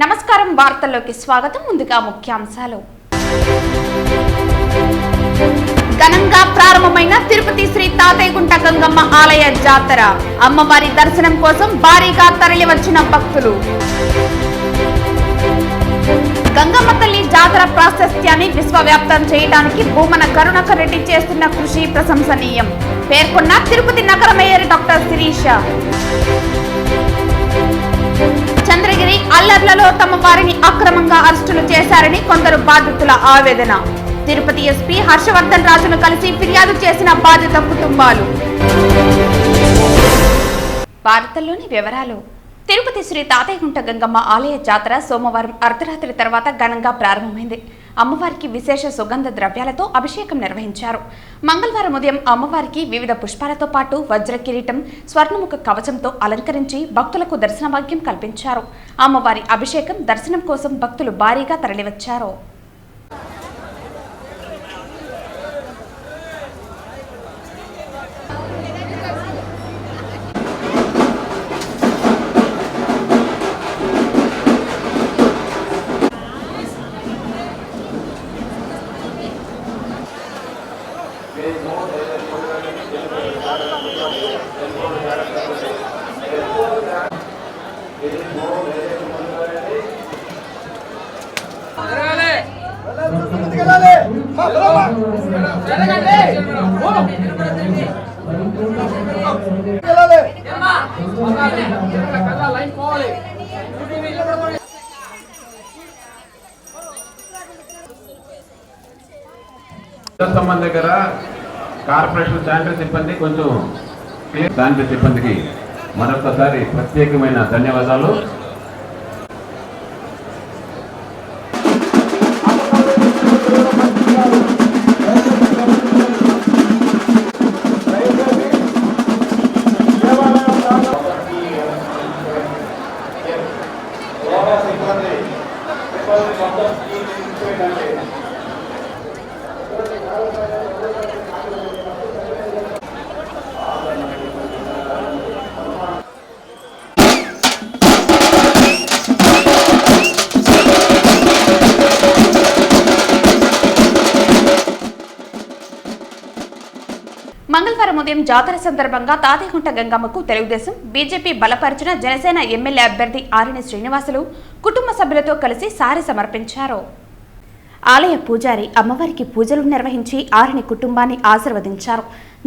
నమస్కారం వార్తల్లోకి స్వాగతం ముందుగా ముఖ్యాంశాలు ఘనంగా ప్రారంభమైన తిరుపతి శ్రీ తాతయ్యగుంట గంగమ్మ ఆలయ జాతర అమ్మవారి దర్శనం కోసం భారీగా తరలివచ్చిన భక్తులు గంగమ్మ తల్లి జాతర ప్రాశస్త్యాన్ని విశ్వవ్యాప్తం చేయడానికి భూమన కరుణాకర్ రెడ్డి చేస్తున్న కృషి ప్రశంసనీయం పేర్కొన్న తిరుపతి నగర మేయర్ డాక్టర్ శిరీష చంద్రగిరి అల్లర్లలో తమ వారిని అక్రమంగా అరెస్టులు చేశారని కొందరు బాధితుల ఆవేదన తిరుపతి ఎస్పీ హర్షవర్ధన్ రాజును కలిసి ఫిర్యాదు చేసిన బాధిత కుటుంబాలు. వార్తల్లోని వివరాలు. తిరుపతి శ్రీ తాతయ్యగుంట గంగమ్మ ఆలయ జాతర సోమవారం అర్ధరాత్రి తర్వాత ఘనంగా ప్రారంభమైంది. అమ్మవారికి విశేష సుగంధ ద్రవ్యాలతో అభిషేకం నిర్వహించారు. మంగళవారం ఉదయం అమ్మవారికి వివిధ పుష్పాలతో పాటు వజ్ర కిరీటం, స్వర్ణముఖ కవచంతో అలంకరించి భక్తులకు దర్శన భాగ్యం కల్పించారు. అమ్మవారి అభిషేకం దర్శనం కోసం భక్తులు భారీగా తరలివచ్చారు. దగ్గర కార్పొరేషన్ శానిటరీ సిబ్బంది కొంచెం శానిటరీ సిబ్బందికి మరొకసారి ప్రత్యేకమైన ధన్యవాదాలు. మంగళవారం ఉదయం జాతర సందర్భంగా తాతయ్యగుంట గంగమ్మకు తెలుగుదేశం, బీజేపీ బలపరిచిన జనసేన ఎమ్మెల్యే అభ్యర్థి ఆరణి శ్రీనివాసులు కుటుంబ సభ్యులతో కలిసి సారె సమర్పించారు. ఆలయ పూజారి అమ్మవారికి పూజలు నిర్వహించి ఆరణి కుటుంబాన్ని ఆశీర్వదించారు.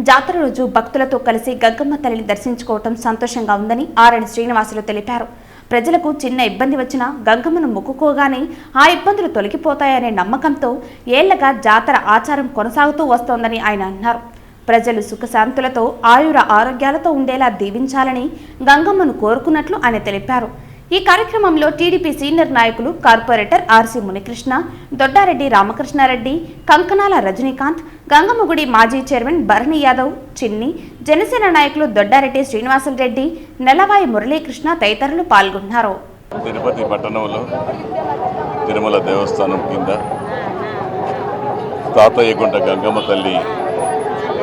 జాతర రోజు భక్తులతో కలిసి గంగమ్మ తల్లిని దర్శించుకోవటం సంతోషంగా ఉందని ఆరణి శ్రీనివాసులు తెలిపారు. ప్రజలకు చిన్న ఇబ్బంది వచ్చినా గంగమ్మను మొక్కుకోగానే ఆ ఇబ్బందులు తొలగిపోతాయనే నమ్మకంతో ఏళ్లగా జాతర ఆచారం కొనసాగుతూ వస్తోందని ఆయన అన్నారు. ప్రజలు సుఖశాంతులతో ఆయుర ఆరోగ్యాలతో ఉండేలా దీవించాలని గంగమ్మను కోరుకున్నట్లు ఆయన తెలిపారు. ఈ కార్యక్రమంలో టీడీపీ సీనియర్ నాయకులు కార్పొరేటర్ ఆర్సీ మునికృష్ణ, దొడ్డారెడ్డి రామకృష్ణారెడ్డి, కంకనాల రజనీకాంత్, గంగమ్మగుడి మాజీ చైర్మన్ భరణి యాదవ్, చిన్ని, జనసేన నాయకులు దొడ్డారెడ్డి శ్రీనివాసులరెడ్డి, నెలవాయి మురళీకృష్ణ తదితరులు పాల్గొన్నారు. తిరుపతి పట్టణంలో తిరుమల దేవస్థానం కింద తాతయ్యగుంట గంగమ్మ తల్లి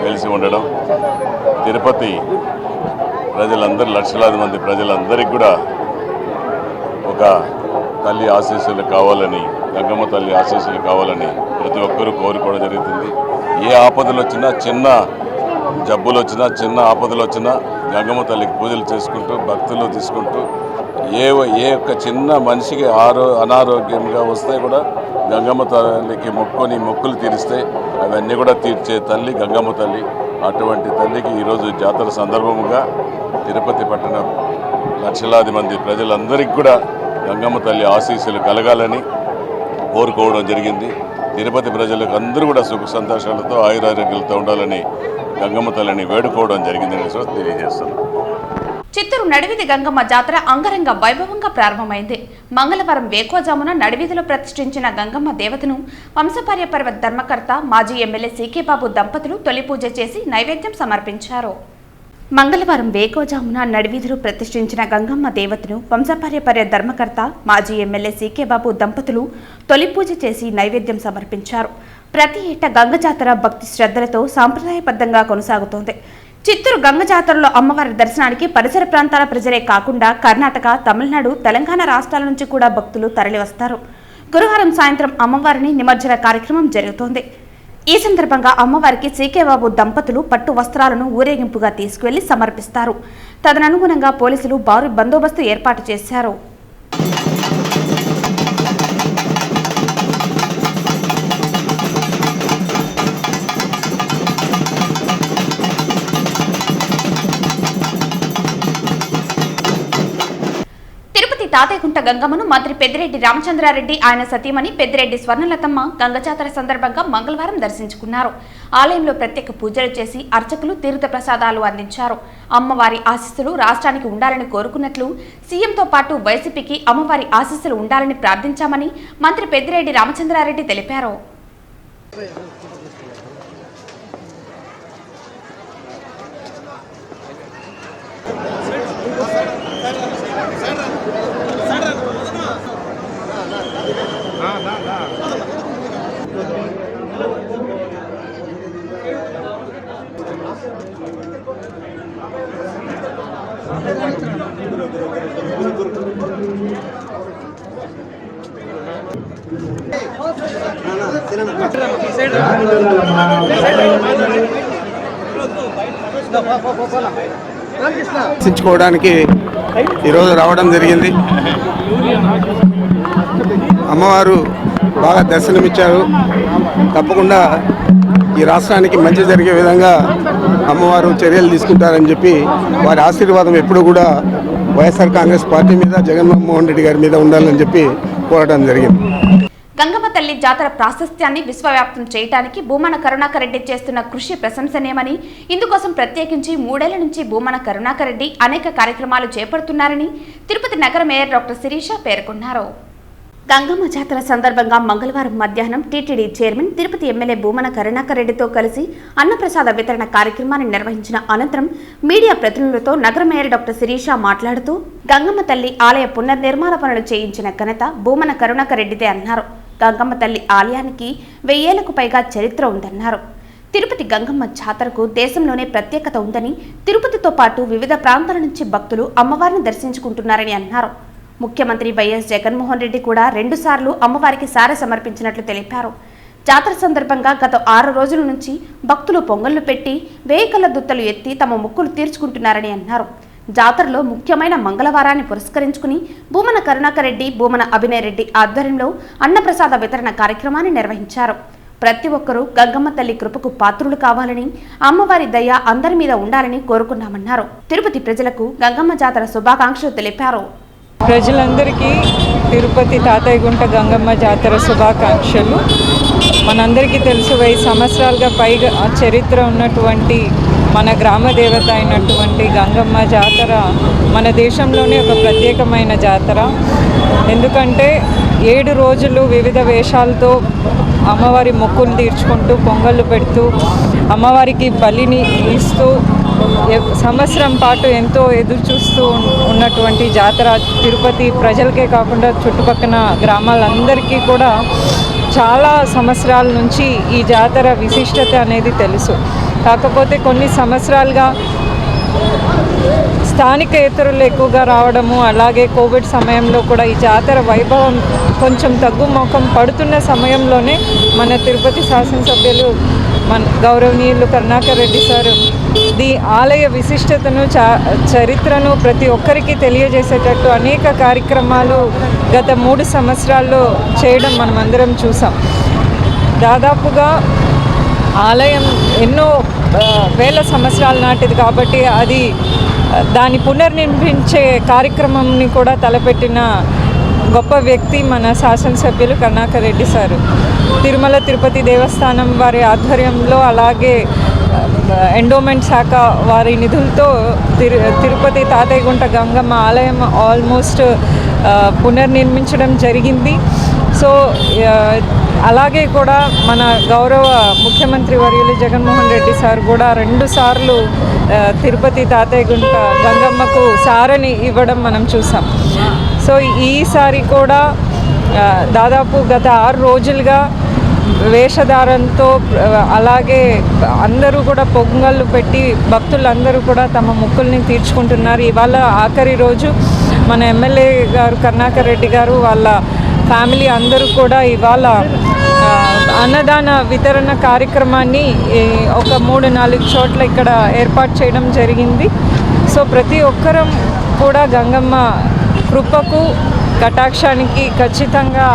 వెలిసి ఉండడం, తిరుపతి ప్రజలందరూ లక్షలాది మంది ప్రజలందరికీ కూడా ఒక తల్లి ఆశీస్సులు కావాలని, గంగమ్మ తల్లి ఆశీస్సులు కావాలని ప్రతి ఒక్కరూ కోరుకోవడం జరుగుతుంది. ఏ ఆపదలు వచ్చినా, చిన్న జబ్బులు వచ్చినా, చిన్న ఆపదలు వచ్చినా గంగమ్మ తల్లికి పూజలు చేసుకుంటూ భక్తులు తీసుకుంటూ ఏ ఒక్క చిన్న మనిషికి అనారోగ్యంగా వస్తే కూడా గంగమ్మ తల్లికి మొక్కులు తీరిస్తే అవన్నీ కూడా తీర్చే తల్లి గంగమ్మ తల్లి. అటువంటి తల్లికి ఈరోజు జాతర సందర్భముగా తిరుపతి పట్టణ లక్షలాది మంది ప్రజలందరికీ కూడా గంగమ్మ తల్లి ఆశీస్సులు కలగాలని కోరుకోవడం జరిగింది. తిరుపతి ప్రజలకు అందరూ కూడా సుఖ సంతోషాలతో ఆయురారోగ్యాలతో ఉండాలని గంగమ్మ తల్లిని వేడుకోవడం జరిగిందని తెలియజేస్తున్నాను. చిత్తూరు నడివీధి గంగమ్మ జాతర అంగరంగ వైభవంగా ప్రారంభమైంది. మంగళవారం వేకోజామున నడివీధిలో ప్రతిష్ఠించిన గంగమ్మ దేవతను వంశపార్య పర్వత ధర్మకర్త మాజీ ఎమ్మెల్యే సీకే బాబు దంపతులు తొలి పూజ చేసి నైవేద్యం సమర్పించారు. మంగళవారం వేకోజామున నడివీధిలో ప్రతిష్ఠించిన గంగమ్మ దేవతను వంశపార్య ధర్మకర్త మాజీ ఎమ్మెల్యే సీకే బాబు దంపతులు తొలి పూజ చేసి నైవేద్యం సమర్పించారు. ప్రతి ఏటా గంగ జాతర భక్తి శ్రద్ధలతో సాంప్రదాయబద్ధంగా కొనసాగుతోంది. చిత్తూరు గంగ జాతరలో అమ్మవారి దర్శనానికి పరిసర ప్రాంతాల ప్రజలే కాకుండా కర్ణాటక, తమిళనాడు, తెలంగాణ రాష్ట్రాల నుంచి కూడా భక్తులు తరలివస్తారు. గురువారం సాయంత్రం అమ్మవారిని నిమజ్జన కార్యక్రమం జరుగుతోంది. ఈ సందర్భంగా అమ్మవారికి సీకే బాబు దంపతులు పట్టు వస్త్రాలను ఊరేగింపుగా తీసుకువెళ్లి సమర్పిస్తారు. తదనుగుణంగా పోలీసులు భారీ బందోబస్తు ఏర్పాటు చేశారు. తాతయ్యగుంట గంగమ్మను మంత్రి పెద్దిరెడ్డి రామచంద్రారెడ్డి, ఆయన సతీమణి పెద్దిరెడ్డి స్వర్ణలతమ్మ గంగ జాతర సందర్భంగా మంగళవారం దర్శించుకున్నారు. ఆలయంలో ప్రత్యేక పూజలు చేసి అర్చకులు తీర్థ ప్రసాదాలు అందించారు. అమ్మవారి ఆశీస్సులు రాష్ట్రానికి ఉండాలని కోరుకున్నట్లు సీఎంతో పాటు వైసీపీకి అమ్మవారి ఆశీస్సులు ఉండాలని ప్రార్థించామని మంత్రి పెద్దిరెడ్డి రామచంద్రారెడ్డి తెలిపారు. దర్శించుకోవడానికి ఈరోజు రావడం జరిగింది. అమ్మవారు బాగా దర్శనమిచ్చారు. తప్పకుండా ఈ రాష్ట్రానికి మంచి జరిగే విధంగా అమ్మవారు చర్యలు తీసుకుంటారని చెప్పి వారి ఆశీర్వాదం ఎప్పుడు కూడా వైఎస్ఆర్ కాంగ్రెస్ పార్టీ మీద, జగన్మోహన్ రెడ్డి గారి మీద ఉండాలని చెప్పి కోరడం జరిగింది. గంగమ్మ తల్లి జాతర ప్రాశస్త్యాన్ని విశ్వవ్యాప్తం చేయడానికి భూమన కరుణాకర్ రెడ్డి చేస్తున్న కృషి ప్రశంసనీయమని, ఇందుకోసం ప్రత్యేకించి 3 ఏళ్ల నుంచి భూమన కరుణాకర్ రెడ్డి అనేక కార్యక్రమాలు చేపడుతున్నారని తిరుపతి నగర మేయర్ డాక్టర్ శిరీష పేర్కొన్నారు. గంగమ్మ జాతర సందర్భంగా మంగళవారం మధ్యాహ్నం TTD chairman, Tirupati MLA Bhumana Karunakar రెడ్డితో కలిసి అన్నప్రసాద వితరణ కార్యక్రమాన్ని నిర్వహించిన అనంతరం మీడియా ప్రతినిధులతో నగర మేయర్ డాక్టర్ శిరీష మాట్లాడుతూ గంగమ్మ తల్లి ఆలయ పునర్నిర్మాణ పనులు చేయించిన ఘనత భూమన కరుణాకర్ రెడ్డిదే అన్నారు. గంగమ్మ తల్లి ఆలయానికి 1000 ఏళ్లకు పైగా చరిత్ర ఉందన్నారు. తిరుపతి గంగమ్మ జాతరకు దేశంలోనే ప్రత్యేకత ఉందని, తిరుపతితో పాటు వివిధ ప్రాంతాల నుంచి భక్తులు అమ్మవారిని దర్శించుకుంటున్నారని అన్నారు. ముఖ్యమంత్రి వైఎస్ జగన్మోహన్ రెడ్డి కూడా 2 సార్లు అమ్మవారికి సారె సమర్పించినట్లు తెలిపారు. జాతర సందర్భంగా గత 6 రోజుల నుంచి భక్తులు పొంగళ్లు పెట్టి 1000 కళ్ళ దుత్తలు ఎత్తి తమ మొక్కులు తీర్చుకుంటున్నారని అన్నారు. జాతరలో ముఖ్యమైన మంగళవారాన్ని పురస్కరించుకుని భూమన కరుణాకర్ రెడ్డి, భూమన అభినయ్ రెడ్డి ఆధ్వర్యంలో అన్నప్రసాద వితరణ కార్యక్రమాన్ని నిర్వహించారు. ప్రతి ఒక్కరూ గంగమ్మ తల్లి కృపకు పాత్రులు కావాలని, అమ్మవారి దయ అందరి మీద ఉండాలని కోరుకున్నామన్నారు. తిరుపతి ప్రజలకు గంగమ్మ జాతర శుభాకాంక్షలు తెలిపారు. ప్రజలందరికీ తిరుపతి తాతయ్యగుంట గంగమ్మ జాతర శుభాకాంక్షలు. మనందరికీ తెలుసు, 1000 సంవత్సరాలుగా పైగా చరిత్ర ఉన్నటువంటి మన గ్రామ దేవత అయినటువంటి గంగమ్మ జాతర మన దేశంలోనే ఒక ప్రత్యేకమైన జాతర. ఎందుకంటే 7 రోజులు వివిధ వేషాలతో అమ్మవారి మొక్కులు తీర్చుకుంటూ, పొంగళ్ళు పెడుతూ, అమ్మవారికి బలిని ఇస్తూ సంవత్సరం పాటు ఎంతో ఎదురు చూస్తూ ఉన్నటువంటి జాతర. తిరుపతి ప్రజలకే కాకుండా చుట్టుపక్కల గ్రామాలందరికీ కూడా చాలా సంవత్సరాల నుంచి ఈ జాతర విశిష్టత అనేది తెలుసు. కాకపోతే కొన్ని సంవత్సరాలుగా స్థానికేతరులు ఎక్కువగా రావడము, అలాగే కోవిడ్ సమయంలో కూడా ఈ జాతర వైభవం కొంచెం తగ్గుముఖం పడుతున్న సమయంలోనే మన తిరుపతి శాసనసభ్యులు గౌరవనీయులు కరుణాకర్ రెడ్డి సార్ ఈ ఆలయ విశిష్టతను, చరిత్రను ప్రతి ఒక్కరికి తెలియజేసేటట్టు అనేక కార్యక్రమాలు గత 3 సంవత్సరాల్లో చేయడం మనమందరం చూసాం. దాదాపుగా ఆలయం ఎన్నో వేల సంవత్సరాల నాటిది కాబట్టి దాన్ని పునర్నిర్మించే కార్యక్రమంని కూడా తలపెట్టిన గొప్ప వ్యక్తి మన శాసనసభ్యులు కరుణాకర్ రెడ్డి సార్. తిరుమల తిరుపతి దేవస్థానం వారి ఆధ్వర్యంలో, అలాగే ఎండోమెంట్ శాఖ వారి నిధులతో తిరుపతి తాతయ్యగుంట గంగమ్మ ఆలయం ఆల్మోస్ట్ పునర్నిర్మించడం జరిగింది. సో అలాగే కూడా మన గౌరవ ముఖ్యమంత్రి వర్యులు జగన్మోహన్ రెడ్డి సార్ కూడా 2 సార్లు తిరుపతి తాతయ్యగుంట గంగమ్మకు సారని ఇవ్వడం మనం చూసాం. సో ఈసారి కూడా దాదాపు గత 6 రోజులుగా వేషధారంతో అలాగే అందరూ కూడా పొంగళ్ళు పెట్టి భక్తులందరూ కూడా తమ మొక్కుల్ని తీర్చుకుంటున్నారు. ఇవాళ ఆఖరి రోజు మన ఎమ్మెల్యే గారు కరుణాకర్ రెడ్డి గారు వాళ్ళ ఫ్యామిలీ అందరూ కూడా ఇవాళ అన్నదాన వితరణ కార్యక్రమాన్ని ఒక 3-4 చోట్ల ఇక్కడ ఏర్పాటు చేయడం జరిగింది. సో ప్రతి ఒక్కరం కూడా గంగమ్మ కృపకు కటాక్షానికి ఖచ్చితంగా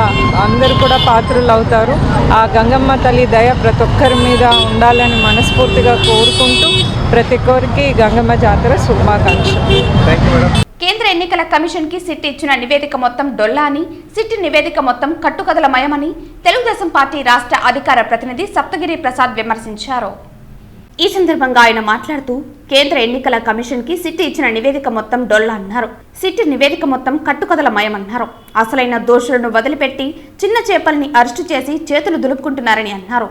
అందరూ కూడా పాత్రులు అవుతారు. ఆ గంగమ్మ తల్లి దయ ప్రతి ఒక్కరి మీద ఉండాలని మనస్ఫూర్తిగా కోరుకుంటూ ప్రతి ఒక్కరికి గంగమ్మ జాతర శుభాకాంక్షలు. కేంద్ర ఎన్నికల కమిషన్ కి సిట్ ఇచ్చిన నివేదిక మొత్తం డొల్లా అని, సిట్ నివేదిక మొత్తం కట్టుకథలమయమని తెలుగుదేశం పార్టీ రాష్ట్ర అధికార ప్రతినిధి సప్తగిరి ప్రసాద్ విమర్శించారు. ఈ సందర్భంగా ఆయన మాట్లాడుతూ కేంద్ర ఎన్నికల కమిషన్ కి సిట్ ఇచ్చిన నివేదిక మొత్తం డొల్లా అన్నారు. సిట్ నివేదిక మొత్తం కట్టుకథలమయమన్నారు. అసలైన దోషులను వదిలిపెట్టి చిన్న చేపల్ని అరెస్టు చేసి చేతులు దులుపుకుంటున్నారని అన్నారు.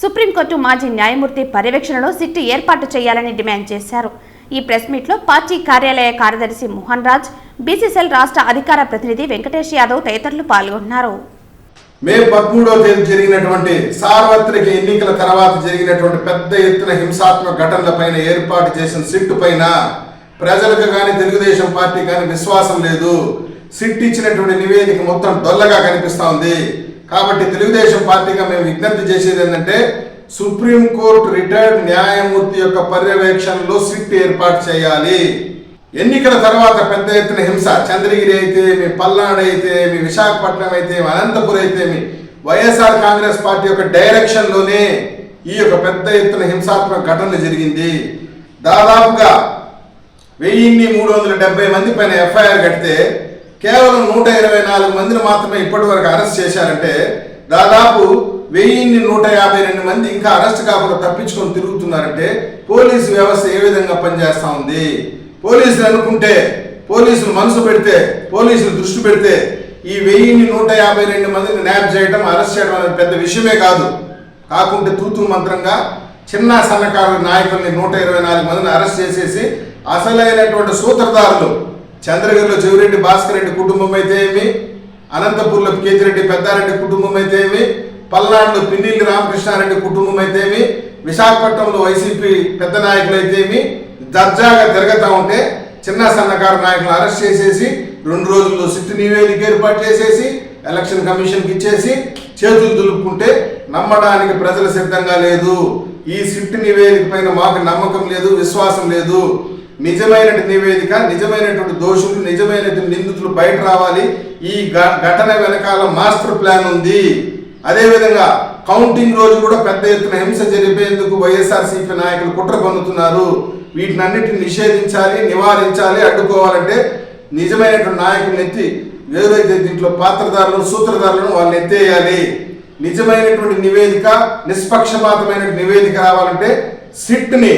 సుప్రీంకోర్టు మాజీ న్యాయమూర్తి పర్యవేక్షణలో సిట్ ఏర్పాటు చేయాలని డిమాండ్ చేశారు. ఈ ప్రెస్ మీట్ లో పార్టీ కార్యాలయ కార్యదర్శి మోహన్ రాజ్, బీసీసీఎల్ రాష్ట్ర అధికార ప్రతినిధి వెంకటేష్ యాదవ్ తదితరులు పాల్గొన్నారు. మే 13వ తేదీ జరిగినటువంటి సార్వత్రిక ఎన్నికల తర్వాత జరిగినటువంటి పెద్ద ఎత్తున హింసాత్మక ఘటనలపైన ఏర్పాటు చేసిన సిట్ పైన ప్రజలకు కానీ తెలుగుదేశం పార్టీ కానీ విశ్వాసం లేదు. సిట్ ఇచ్చినటువంటి నివేదిక మొత్తం డొల్లగా కనిపిస్తా ఉంది. కాబట్టి తెలుగుదేశం పార్టీగా మేము విజ్ఞప్తి చేసేది ఏంటంటే సుప్రీంకోర్టు రిటైర్డ్ న్యాయమూర్తి యొక్క పర్యవేక్షణలో సిట్ ఏర్పాటు చేయాలి. ఎన్నికల తర్వాత పెద్ద ఎత్తున హింస చంద్రగిరి అయితే మీ పల్నాడు అయితే మీ విశాఖపట్నం అయితే అనంతపురం అయితే మీ వైఎస్ఆర్ కాంగ్రెస్ పార్టీ యొక్క డైరెక్షన్లోనే ఈ యొక్క పెద్ద ఎత్తున హింసాత్మక ఘటనలు జరిగింది. దాదాపుగా 1370 మంది పైన ఎఫ్ఐఆర్ కడితే కేవలం 124 మందిని మాత్రమే ఇప్పటి వరకు అరెస్ట్ చేశారంటే దాదాపు 1152 మంది ఇంకా అరెస్ట్ కాకుండా తప్పించుకొని తిరుగుతున్నారంటే పోలీసు వ్యవస్థ ఏ విధంగా పనిచేస్తూ ఉంది. పోలీసులు అనుకుంటే, పోలీసులు మనసు పెడితే, పోలీసులు దృష్టి పెడితే ఈ 1152 మందిని న్యాప్ చేయడం, అరెస్ట్ చేయడం అనేది పెద్ద విషయమే కాదు. కాకుంటే తూతూ మంత్రంగా చిన్న సన్నకారు నాయకుల్ని 124 మందిని అరెస్ట్ చేసేసి అసలైనటువంటి సూత్రధారులు చంద్రగిరిలో చెవిరెడ్డి భాస్కర్ రెడ్డి కుటుంబం అయితే ఏమి, అనంతపూర్లో కేతిరెడ్డి పెద్దారెడ్డి కుటుంబం అయితే ఏమి, పల్నాడులో పిన్నెల్లి రామకృష్ణారెడ్డి కుటుంబం అయితే ఏమి, విశాఖపట్నంలో వైసీపీ పెద్ద నాయకులు అయితే ఏమి దర్జాగా తిరగతా ఉంటే చిన్న సన్నకారు నాయకులను అరెస్ట్ చేసేసి 2 రోజుల్లో సిట్ నివేదిక ఏర్పాటు చేసేసి ఎలక్షన్ కమిషన్కి ఇచ్చేసి చేతులు దులుపుకుంటే నమ్మడానికి ప్రజలు సిద్ధంగా లేదు. ఈ సిట్ నివేదిక పైన మాకు నమ్మకం లేదు, విశ్వాసం లేదు. నిజమైన నివేదిక, నిజమైనటువంటి దోషులు, నిజమైనటువంటి నిందితులు బయట రావాలి. ఈ ఘటన వెనకాల మాస్టర్ ప్లాన్ ఉంది. అదేవిధంగా కౌంటింగ్ రోజు కూడా పెద్ద ఎత్తున హింస జరిపేందుకు వైఎస్ఆర్సీపీ నాయకులు కుట్ర పన్నుతున్నారు. వీటినన్నిటిని నిషేధించాలి, నివారించాలి, అడ్డుకోవాలంటే నిజమైనటువంటి నాయకులను ఎత్తి ఎవరైతే దీంట్లో పాత్రధారులు, సూత్రధారులను వాళ్ళని ఎత్తేయాలి. నిజమైనటువంటి నివేదిక, నిష్పక్షపాతమైన నివేదిక రావాలంటే సిట్ని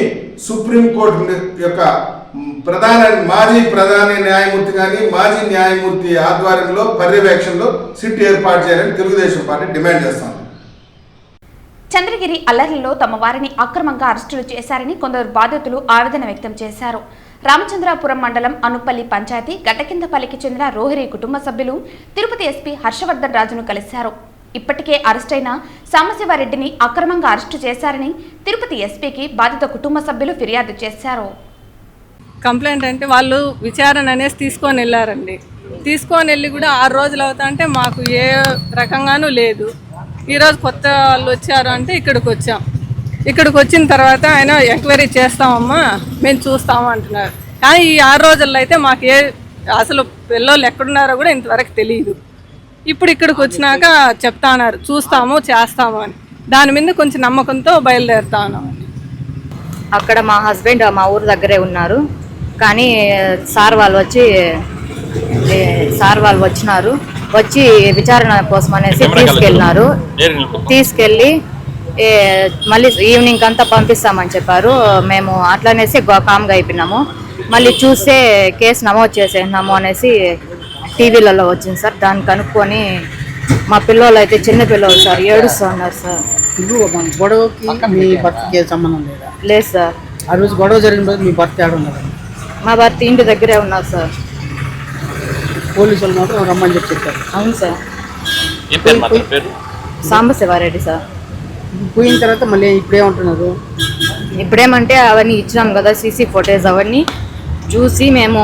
సుప్రీంకోర్టు యొక్క మాజీ ప్రధాన న్యాయమూర్తి కానీ మాజీ న్యాయమూర్తి ఆధ్వర్యంలో పర్యవేక్షణలో సిట్ ఏర్పాటు చేయాలని తెలుగుదేశం పార్టీ డిమాండ్ చేస్తాం. చంద్రగిరి అల్లర్లలో తమ వారిని అక్రమంగా అరెస్టులు చేశారని కొందరు బాధితులు ఆవేదన వ్యక్తం చేశారు. రామచంద్రాపురం మండలం అనుపల్లి పంచాయతీ గడ్డకిందపల్లికి చెందిన రోహిరి కుటుంబ సభ్యులు తిరుపతి ఎస్పీ హర్షవర్ధన్ రాజును కలిశారు. ఇప్పటికే అరెస్టైన సాంబశివారెడ్డిని అక్రమంగా అరెస్టు చేశారని తిరుపతి ఎస్పీకి బాధిత కుటుంబ సభ్యులు ఫిర్యాదు చేశారు. కంప్లైంట్ అంటే వాళ్ళు విచారణ అనేసి తీసుకొని వెళ్ళారండి. తీసుకొని వెళ్ళి కూడా 6 రోజులు అవుతా అంటే మాకు ఏ రకంగానూ లేదు. ఈరోజు కొత్త వాళ్ళు వచ్చారు అంటే ఇక్కడికి వచ్చాం. ఇక్కడికి వచ్చిన తర్వాత ఆయన ఎంక్వైరీ చేస్తామమ్మా, మేము చూస్తాము అంటున్నారు. కానీ ఈ 6 రోజుల్లో అయితే మాకు అసలు పిల్లలు ఎక్కడున్నారో కూడా ఇంతవరకు తెలియదు. ఇప్పుడు ఇక్కడికి వచ్చినాక చెప్తా ఉన్నారు చూస్తాము చేస్తాము అని. దాని మీద కొంచెం నమ్మకంతో బయలుదేరుతా ఉన్నాం. అక్కడ మా హస్బెండ్ మా ఊరు దగ్గరే ఉన్నారు. కానీ సార్ వాళ్ళు వచ్చినారు. వచ్చి విచారణ కోసం అనేసి తీసుకెళ్ళి మళ్ళీ ఈవినింగ్ అంతా పంపిస్తామని చెప్పారు. మేము అట్లనేసి కామ్గా అయిపోయినాము. మళ్ళీ చూస్తే కేసు నమోదు చేసేసినాము అనేసి టీవీలలో వచ్చింది సార్. దాన్ని కనుక్కొని మా పిల్లలు అయితే చిన్న పిల్లలు సార్ ఏడుస్తూ ఉన్నారు సార్. లేదు సార్. ఆ రోజు గొడవ జరిగిన రోజు మీ భర్త ఏడ ఉన్నారు? మా భర్త ఇంటి దగ్గరే ఉన్నారు సార్. పోలీసులు మాత్రం రమ్మని చెప్పి చెప్పారు. అవును సార్. సాంబశివారెడ్డి సార్. పోయిన తర్వాత మళ్ళీ ఇప్పుడే ఉంటున్నారు. ఇప్పుడేమంటే అవన్నీ ఇచ్చినాం కదా, సీసీ ఫుటేజ్ అవన్నీ చూసి మేము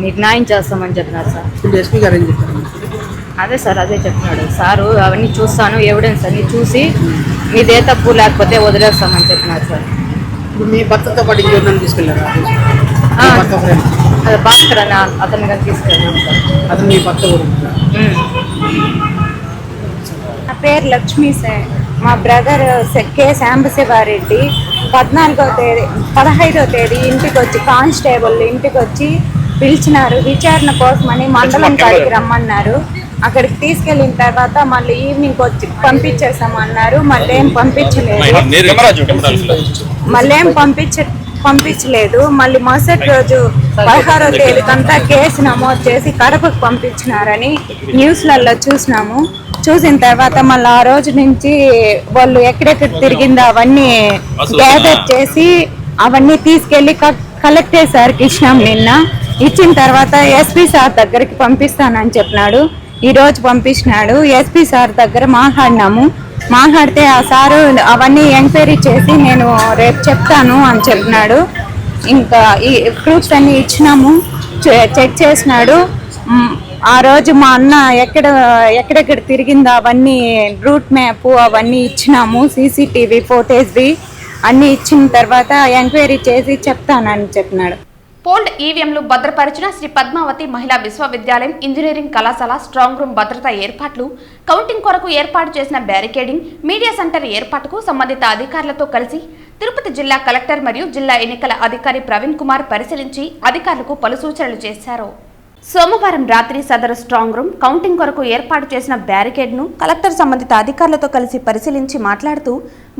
మీకు న్యాయం చేస్తామని చెప్పినారు సార్. ఇప్పుడు ఎస్పీ గారు ఏం చెప్పారు? అదే సార్, అదే చెప్పినాడు సారు. అవన్నీ చూస్తాను, ఎవిడెన్స్ అన్ని చూసి మీదే తప్పు లేకపోతే వదిలేస్తామని చెప్పినారు సార్. ఇప్పుడు మీ భర్తతో పాటు ఇంకెవరిని తీసుకెళ్ళారా? అది భాస్కర్ అని అతను కానీ తీసుకెళ్ళాం సార్. అతను మీ భర్త కూడా? నా పేరు లక్ష్మీ సార్. మా బ్రదర్ కె సాంబశివారెడ్డి 15వ తేదీ ఇంటికి వచ్చి కానిస్టేబుల్ ఇంటికి వచ్చి పిలిచినారు విచారణ కోసమని. మండలం కాడికి రమ్మన్నారు. అక్కడికి తీసుకెళ్ళిన తర్వాత మళ్ళీ ఈవినింగ్ వచ్చి పంపించేసామన్నారు. మళ్ళీ ఏం పంపించలేదు. మళ్ళీ మరుసటి రోజు 16వ తేదీకంతా కేసు నమోదు చేసి కడపకు పంపించినారని న్యూస్లలో చూసినాము. చూసిన తర్వాత మళ్ళీ ఆ రోజు నుంచి వాళ్ళు ఎక్కడెక్కడ తిరిగిందో అవన్నీ గ్యాదర్ చేసి అవన్నీ తీసుకెళ్లి కలెక్టర్ సార్కి ఇచ్చినాం. నిన్న ఇచ్చిన తర్వాత ఎస్పీ సార్ దగ్గరికి పంపిస్తానని చెప్పినాడు. ఈ రోజు పంపించినాడు. ఎస్పీ సార్ దగ్గర మాట్లాడితే ఆ సారు అవన్నీ ఎంక్వైరీ చేసి నేను రేపు చెప్తాను అని చెప్పినాడు. ఇంకా ఈ ప్రూఫ్స్ అన్ని ఇచ్చినాము, చెక్ చేసినాడు. ఆ రోజు మా అన్న ఎక్కడెక్కడ తిరిగిందో అవన్నీ రూట్ మ్యాప్ అవన్నీ ఇచ్చినాము, సీసీటీవీ ఫోటేజ్వి అన్నీ ఇచ్చిన తర్వాత ఎంక్వైరీ చేసి చెప్తానని చెప్పినాడు. పోల్డ్ ఈవీఎంలు భద్రపరిచిన శ్రీ పద్మావతి మహిళా విశ్వవిద్యాలయం ఇంజనీరింగ్ కళాశాల స్ట్రాంగ్ రూమ్ భద్రతా ఏర్పాట్లు, కౌంటింగ్ కొరకు ఏర్పాటు చేసిన బ్యారికేడింగ్, మీడియా సెంటర్ ఏర్పాటుకు సంబంధిత అధికారులతో కలిసి తిరుపతి జిల్లా కలెక్టర్ మరియు జిల్లా ఎన్నికల అధికారి ప్రవీణ్ కుమార్ పరిశీలించి అధికారులకు పలు సూచనలు చేశారు. సోమవారం రాత్రి సదరు స్ట్రాంగ్ రూమ్, కౌంటింగ్ కొరకు ఏర్పాటు చేసిన బ్యారికేడ్ను కలెక్టర్ సంబంధిత అధికారులతో కలిసి పరిశీలించి మాట్లాడుతూ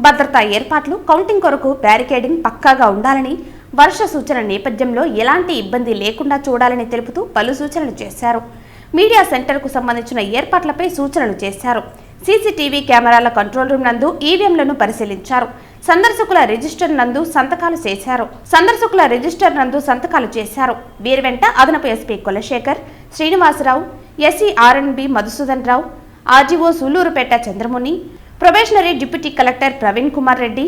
భద్రతా ఏర్పాట్లు, కౌంటింగ్ కొరకు బ్యారికేడింగ్ పక్కాగా ఉండాలని, వర్ష సూచన నేపథ్యంలో ఎలాంటి ఇబ్బంది లేకుండా చూడాలని తెలుపుతూ పలు సూచనలు చేశారు. మీడియా సెంటర్కు సంబంధించిన ఏర్పాట్లపై సూచనలు చేశారు. సీసీటీవీ కెమెరాల కంట్రోల్ రూమ్ నందు ఈవీఎంలను పరిశీలించారు. సందర్శకుల రిజిస్టర్ నందు సంతకాలు చేశారు. వీరి వెంట అదనపు SP Kulasekhar, Srinivasarao, SC RNB Madhusudan Rao, RGO Sullurpeta Chandramuni, probationary deputy collector Praveen Kumar Reddy,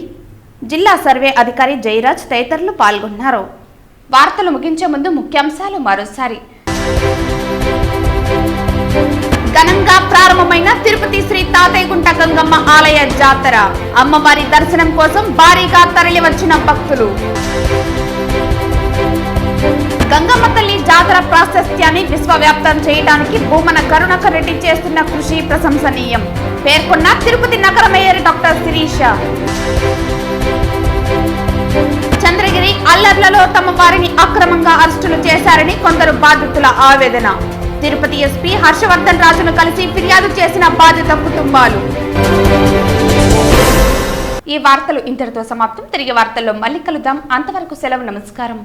జిల్లా సర్వే అధికారి జయరాజ్ తదితరులు పాల్గొన్నారు. వార్తలు ముగించే ముందు ముఖ్యాంశాలు మరోసారి. ఘనంగా ప్రారంభమైన తిరుపతి శ్రీ తాతయ్యగుంట గంగమ్మ ఆలయ జాతర, అమ్మవారి దర్శనం కోసం భారీగా తరలివచ్చిన భక్తులు. గంగమ్మ తల్లి జాతర ప్రాశస్త్యాన్ని విశ్వవ్యాప్తం చేయడానికి భూమన కరుణాకర్ రెడ్డి చేస్తున్న కృషి ప్రశంసనీయం పేర్కొన్న తిరుపతి నగర మేయర్ డాక్టర్ శిరీష. చంద్రగిరి అల్లర్లలో తమ వారిని అక్రమంగా అరెస్టులు చేశారని కొందరు బాధితుల ఆవేదన. తిరుపతి ఎస్పీ హర్షవర్ధన్ రాజును కలిసి ఫిర్యాదు చేసిన బాధిత కుటుంబాలు. ఈ వార్తలు ఇంతటితో సమాప్తం. తిరిగి వార్తల్లో మళ్ళీ కలుద్దాం. అంతవరకు సెలవు. నమస్కారం.